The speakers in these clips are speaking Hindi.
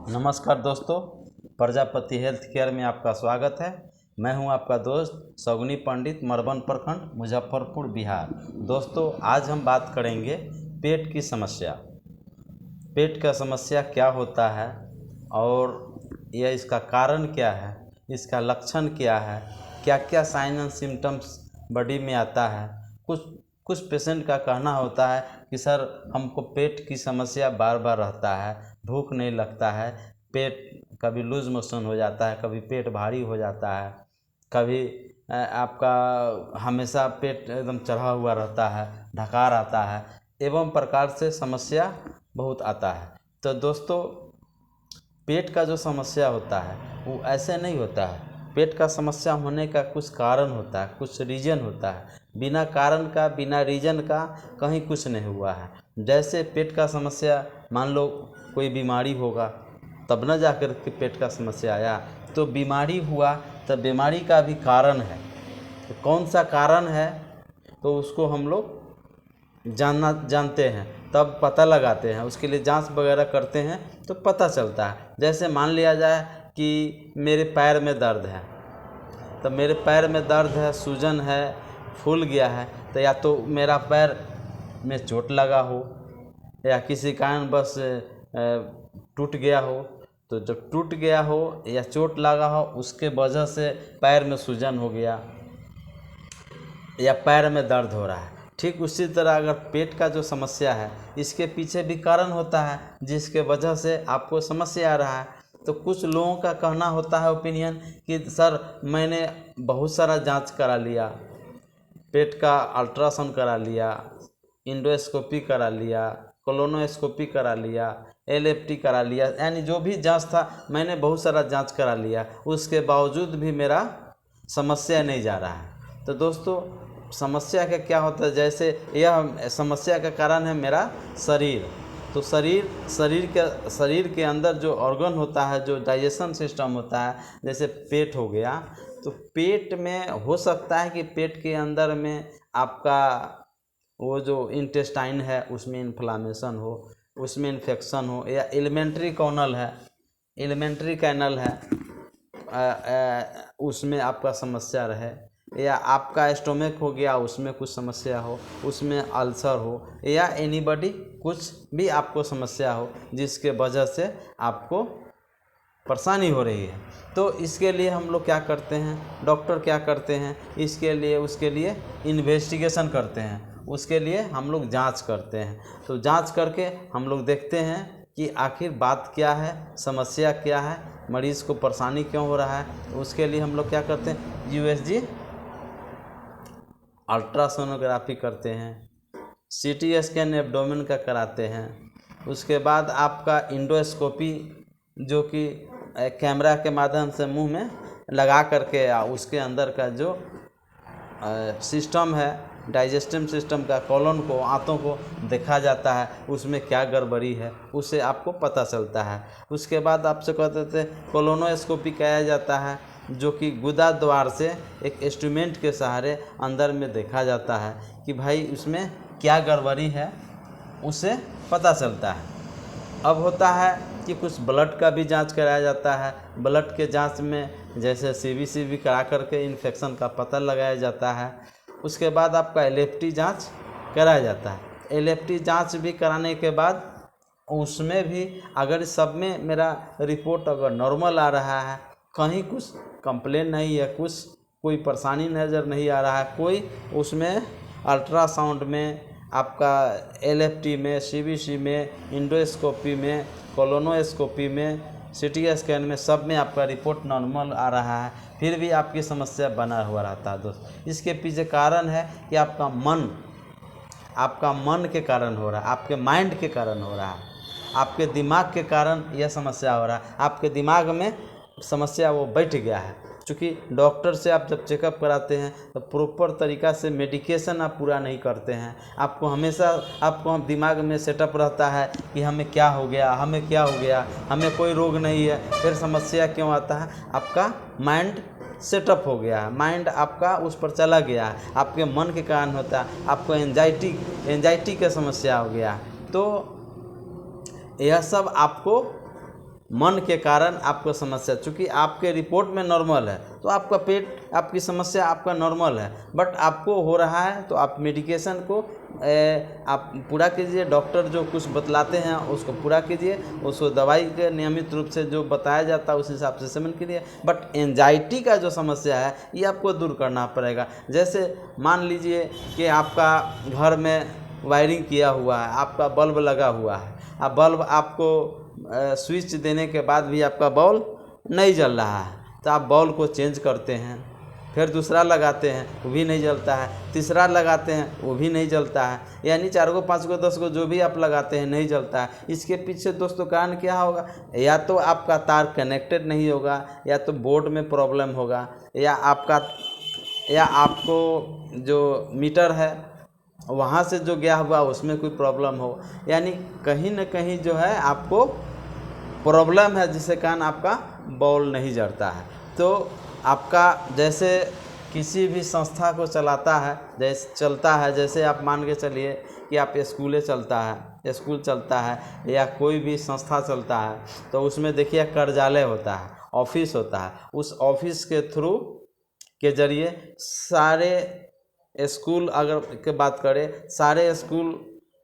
नमस्कार दोस्तों, प्रजापति हेल्थ केयर में आपका स्वागत है। मैं हूं आपका दोस्त सगुनी पंडित, मरबन प्रखंड, मुजफ्फरपुर, बिहार। दोस्तों, आज हम बात करेंगे पेट की समस्या। पेट का समस्या क्या होता है और यह इसका कारण क्या है, इसका लक्षण क्या है, क्या क्या साइन एंड सिम्टम्स बॉडी में आता है। कुछ पेशेंट का कहना होता है कि सर हमको पेट की समस्या बार बार रहता है, भूख नहीं लगता है, पेट कभी लूज मोशन हो जाता है, कभी पेट भारी हो जाता है, कभी आपका हमेशा पेट एकदम चढ़ा हुआ रहता है, ढकार आता है, एवं प्रकार से समस्या बहुत आता है। तो दोस्तों, पेट का जो समस्या होता है वो ऐसे नहीं होता है। पेट का समस्या होने का कुछ कारण होता है, कुछ रीजन होता है। बिना कारण का, बिना रीजन का कहीं कुछ नहीं हुआ है। जैसे पेट का समस्या, मान लो कोई बीमारी होगा तब न जाकर के पेट का समस्या आया, तो बीमारी हुआ तो बीमारी का भी कारण है। तो कौन सा कारण है तो उसको हम लोग जानते हैं, तब पता लगाते हैं, उसके लिए जांच वगैरह करते हैं तो पता चलता है। जैसे मान लिया जाए कि मेरे पैर में दर्द है, तो मेरे पैर में दर्द है, सूजन है, फूल गया है, तो या तो मेरा पैर में चोट लगा हो या किसी कारण बस टूट गया हो। तो जब टूट गया हो या चोट लगा हो उसके वजह से पैर में सूजन हो गया या पैर में दर्द हो रहा है। ठीक उसी तरह अगर पेट का जो समस्या है, इसके पीछे भी कारण होता है जिसके वजह से आपको समस्या आ रहा है। तो कुछ लोगों का कहना होता है, ओपिनियन, कि सर मैंने बहुत सारा जांच करा लिया, पेट का अल्ट्रासाउंड करा लिया, इंडोस्कोपी करा लिया, कोलोनोस्कोपी करा लिया, एलएफटी करा लिया, यानी जो भी जांच था मैंने बहुत सारा जांच करा लिया, उसके बावजूद भी मेरा समस्या नहीं जा रहा है। तो दोस्तों, समस्या का क्या होता है, जैसे यह समस्या का कारण है मेरा शरीर। तो शरीर के अंदर जो ऑर्गन होता है, जो डाइजेशन सिस्टम होता है, जैसे पेट हो गया, तो पेट में हो सकता है कि पेट के अंदर में आपका वो जो इंटेस्टाइन है उसमें इन्फ्लामेशन हो, उसमें इन्फेक्शन हो, या एलिमेंट्री कैनल है उसमें आपका समस्या रहे, या आपका स्टोमक हो गया उसमें कुछ समस्या हो, उसमें अल्सर हो, या एनीबॉडी कुछ भी आपको समस्या हो जिसके वजह से आपको परेशानी हो रही है। तो इसके लिए हम लोग क्या करते हैं, डॉक्टर क्या करते हैं, उसके लिए इन्वेस्टिगेशन करते हैं, उसके लिए हम लोग जांच करते हैं। तो जांच करके हम लोग देखते हैं कि आखिर बात क्या है, समस्या क्या है, मरीज़ को परेशानी क्यों हो रहा है। तो उसके लिए हम लोग क्या करते हैं, यूएसजी अल्ट्रासोनोग्राफी करते हैं, सीटी स्कैन एब्डोमेन का कराते हैं। उसके बाद आपका इंडोस्कोपी, जो कि कैमरा के माध्यम से मुंह में लगा करके उसके अंदर का जो सिस्टम है, डाइजेस्टिव सिस्टम का, कॉलन को, आंतों को देखा जाता है, उसमें क्या गड़बड़ी है उससे आपको पता चलता है। उसके बाद आपसे कहते थे कोलोनोस्कोपी किया जाता है, जो कि गुदा द्वार से एक इंस्ट्रूमेंट के सहारे अंदर में देखा जाता है कि भाई उसमें क्या गड़बड़ी है, उससे पता चलता है। अब होता है कि कुछ ब्लड का भी जांच कराया जाता है। ब्लड के जांच में जैसे सीबीसी भी करा करके इन्फेक्शन का पता लगाया जाता है। उसके बाद आपका एलएफटी जांच कराया जाता है। एलएफटी जांच भी कराने के बाद उसमें भी अगर सब में मेरा रिपोर्ट अगर नॉर्मल आ रहा है, कहीं कुछ कंप्लेन नहीं है, कोई परेशानी नज़र नहीं आ रहा है, कोई उसमें अल्ट्रासाउंड में, आपका एलएफटी में, सीबीसी में, इंडोस्कोपी में, कोलोनोस्कोपी में, सीटी स्कैन में, सब में आपका रिपोर्ट नॉर्मल आ रहा है, फिर भी आपकी समस्या बना हुआ रहता है दोस्त। इसके पीछे कारण है कि आपका मन के कारण हो रहा है, आपके माइंड के कारण हो रहा है, आपके दिमाग के कारण यह समस्या हो रहा है। आपके दिमाग में समस्या वो बैठ गया है, क्योंकि डॉक्टर से आप जब चेकअप कराते हैं तो प्रॉपर तरीक़ा से मेडिकेशन आप पूरा नहीं करते हैं। आपको हमेशा हम दिमाग में सेटअप रहता है कि हमें क्या हो गया, हमें कोई रोग नहीं है, फिर समस्या क्यों आता है। आपका माइंड सेटअप हो गया है, माइंड आपका उस पर चला गया है, आपके मन के कारण होता है, आपको एंजाइटी का समस्या हो गया। तो यह सब आपको मन के कारण आपको समस्या, चूँकि आपके रिपोर्ट में नॉर्मल है तो आपका पेट, आपकी समस्या आपका नॉर्मल है, बट आपको हो रहा है तो आप मेडिकेशन को आप पूरा कीजिए। डॉक्टर जो कुछ बतलाते हैं उसको पूरा कीजिए, उसको दवाई के नियमित रूप से जो बताया जाता है उस हिसाब से सेवन कीजिए। बट एंजाइटी का जो समस्या है ये आपको दूर करना पड़ेगा। जैसे मान लीजिए कि आपका घर में वायरिंग किया हुआ है, आपका बल्ब लगा हुआ है, अब बल्ब आपको स्विच देने के बाद भी आपका बॉल नहीं जल रहा है, तो आप बॉल को चेंज करते हैं, फिर दूसरा लगाते हैं वो भी नहीं जलता है, तीसरा लगाते हैं वो भी नहीं जलता है, यानी 4 गो 5 गो 10 गो जो भी आप लगाते हैं नहीं जलता है। इसके पीछे दोस्तों कारण क्या होगा? या तो आपका तार कनेक्टेड नहीं होगा, या तो बोर्ड में प्रॉब्लम होगा, या आपको जो मीटर है वहाँ से जो गया हुआ उसमें कोई प्रॉब्लम हो, यानी कहीं न कहीं जो है आपको प्रॉब्लम है जिसके कारण आपका बॉल नहीं जड़ता है। तो आपका जैसे किसी भी संस्था को चलता है, जैसे आप मान के चलिए कि आप स्कूल चलता है या कोई भी संस्था चलता है, तो उसमें देखिए कार्यालय होता है, ऑफिस होता है, उस ऑफिस के थ्रू के जरिए सारे स्कूल, अगर के बात करें, सारे स्कूल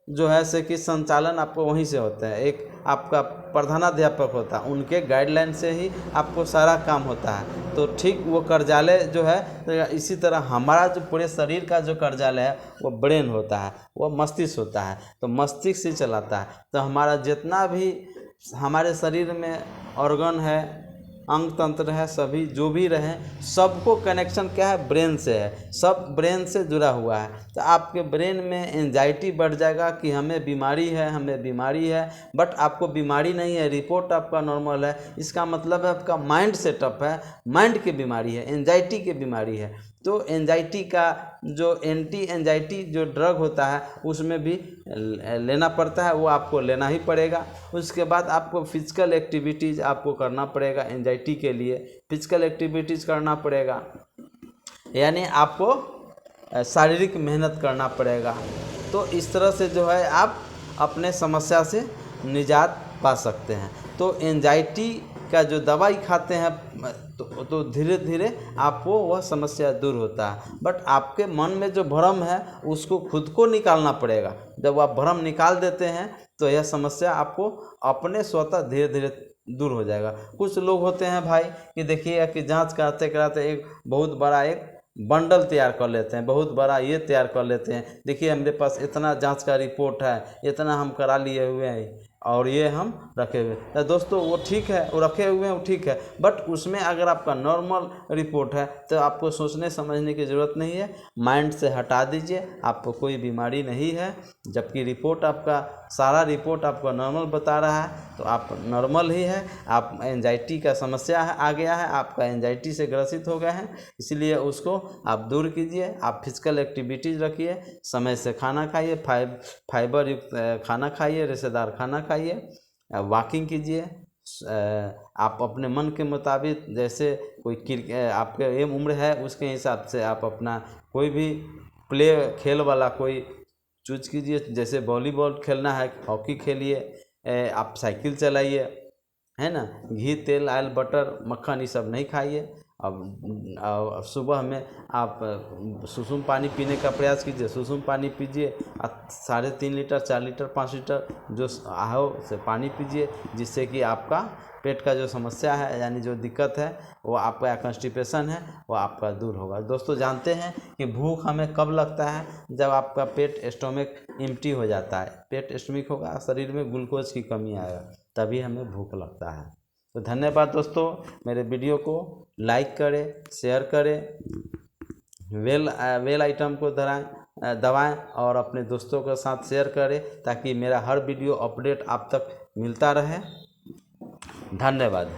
जो है से कि संचालन आपको वहीं से होता है। एक आपका प्रधानाध्यापक होता है, उनके गाइडलाइन से ही आपको सारा काम होता है। तो ठीक वो कार्यालय जो है, तो इसी तरह हमारा जो पूरे शरीर का जो कार्यालय है वो ब्रेन होता है, वो मस्तिष्क होता है, तो मस्तिष्क ही चलाता है। तो हमारा जितना भी हमारे शरीर में ऑर्गन है, अंग तंत्र है, सभी जो भी रहें, सबको कनेक्शन क्या है? ब्रेन से है, सब ब्रेन से जुड़ा हुआ है। तो आपके ब्रेन में एंजाइटी बढ़ जाएगा कि हमें बीमारी है, बट आपको बीमारी नहीं है, रिपोर्ट आपका नॉर्मल है। इसका मतलब है आपका माइंड सेटअप है, माइंड की बीमारी है, एंजाइटी की बीमारी है। तो एंजाइटी का जो एंटी एंजाइटी जो ड्रग होता है उसमें भी लेना पड़ता है, वो आपको लेना ही पड़ेगा। उसके बाद आपको फिजिकल एक्टिविटीज़ आपको करना पड़ेगा, एंजाइटी के लिए फिजिकल एक्टिविटीज़ करना पड़ेगा, यानी आपको शारीरिक मेहनत करना पड़ेगा। तो इस तरह से जो है आप अपने समस्या से निजात पा सकते हैं। तो एंजाइटी का जो दवाई खाते हैं तो धीरे धीरे आपको वह समस्या दूर होता है। बट आपके मन में जो भ्रम है उसको खुद को निकालना पड़ेगा। जब आप भ्रम निकाल देते हैं तो यह समस्या आपको अपने स्वतः धीरे धीरे दूर हो जाएगा। कुछ लोग होते हैं भाई कि देखिए कि जांच कराते कराते एक बहुत बड़ा एक बंडल तैयार कर लेते हैं, बहुत बड़ा ये तैयार कर लेते हैं, देखिए मेरे पास इतना जांच का रिपोर्ट है, इतना हम करा लिए हुए हैं और ये हम रखे हुए हैं। तो दोस्तों वो ठीक है, वो रखे हुए हैं वो ठीक है, बट उसमें अगर आपका नॉर्मल रिपोर्ट है तो आपको सोचने समझने की ज़रूरत नहीं है, माइंड से हटा दीजिए, आपको कोई बीमारी नहीं है। जबकि रिपोर्ट आपका सारा रिपोर्ट आपको नॉर्मल बता रहा है तो आप नॉर्मल ही है। आप एंजाइटी का समस्या है आ गया है, आपका एंजाइटी से ग्रसित हो गए हैं, इसलिए उसको आप दूर कीजिए। आप फिजिकल एक्टिविटीज़ रखिए, समय से खाना खाइए, फाइबर युक्त खाना खाइए, रेशेदार खाना खाइए, वॉकिंग कीजिए। आप अपने मन के मुताबिक, जैसे कोई आपके एम उम्र है उसके हिसाब से आप अपना कोई भी खेल वाला कोई चूज कीजिए। जैसे वॉलीबॉल खेलना है, हॉकी खेलिए, आप साइकिल चलाइए, है ना। घी तेल ऑयल बटर मक्खन ये सब नहीं खाइए। अब सुबह में आप सुसुम पानी पीने का प्रयास कीजिए, सुसुम पानी पीजिए, 3.5 लीटर 4 लीटर 5 लीटर जो हो से पानी पीजिए, जिससे कि आपका पेट का जो समस्या है यानी जो दिक्कत है वो आपका कॉन्स्टिपेशन है वो आपका दूर होगा। दोस्तों जानते हैं कि भूख हमें कब लगता है? जब आपका पेट स्टोमक एम्प्टी हो जाता है, पेट स्टोमक होगा, शरीर में ग्लूकोज की कमी आएगा, तभी हमें भूख लगता है। तो धन्यवाद दोस्तों, मेरे वीडियो को लाइक करें, शेयर करें, बेल आइटम को दबाएं और अपने दोस्तों के साथ शेयर करें ताकि मेरा हर वीडियो अपडेट आप तक मिलता रहे। धन्यवाद।